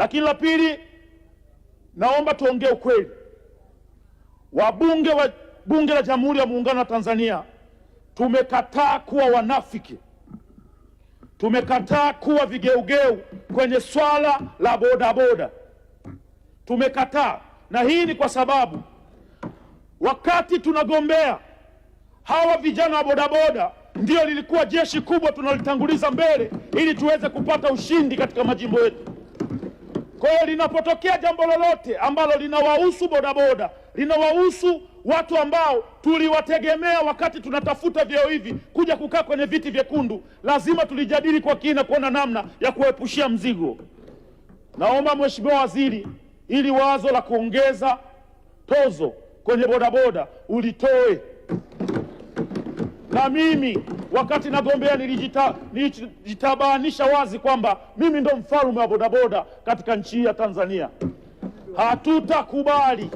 Lakini la pili, naomba tuongee ukweli. Wabunge wa Bunge la Jamhuri ya Muungano wa Tanzania tumekataa kuwa wanafiki, tumekataa kuwa vigeugeu kwenye swala la bodaboda, tumekataa. Na hii ni kwa sababu wakati tunagombea, hawa vijana wa bodaboda ndio lilikuwa jeshi kubwa tunalitanguliza mbele ili tuweze kupata ushindi katika majimbo yetu. Kwa hiyo linapotokea jambo lolote ambalo linawahusu bodaboda, linawahusu watu ambao tuliwategemea wakati tunatafuta vyeo hivi kuja kukaa kwenye viti vyekundu, lazima tulijadili kwa kina kuona namna ya kuepushia mzigo. Naomba Mheshimiwa Waziri, ili wazo la kuongeza tozo kwenye bodaboda ulitoe. Na mimi wakati nagombea nilijitabanisha wazi kwamba mimi ndo mfalme wa bodaboda katika nchi ya Tanzania. Hatutakubali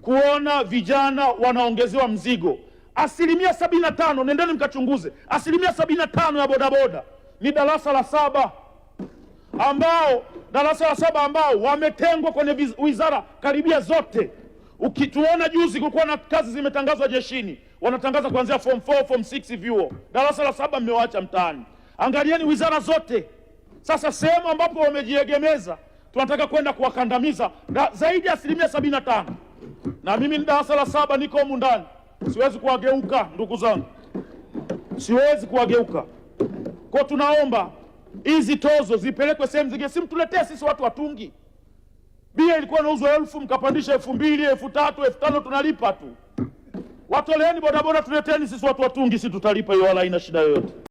kuona vijana wanaongezewa mzigo. 75%, nendeni mkachunguze, 75% ya bodaboda ni darasa la 7 ambao wametengwa kwenye wizara karibia zote. Ukituona juzi kulikuwa na kazi zimetangazwa jeshini, wanatangaza kuanzia form 4, form 6 vyuo. Darasa la 7 mmewaacha mtaani. Angalieni wizara zote. Sasa sehemu ambapo wamejiegemeza tunataka kwenda kuwakandamiza zaidi ya 75%. Na mimi ni darasa la 7 niko humu ndani. Siwezi kuwageuka ndugu zangu. Siwezi kuwageuka. Kwa tunaomba hizi tozo zipelekwe sehemu zingine, simtuletee sisi watu watungi. Bia ilikuwa inauzwa 1000 mkapandisha 2000, 3000, 5000 tunalipa tu. Watoleeni bodaboda, tuleteni sisi watu watungi, sisi tutalipa hiyo, wala haina shida yoyote.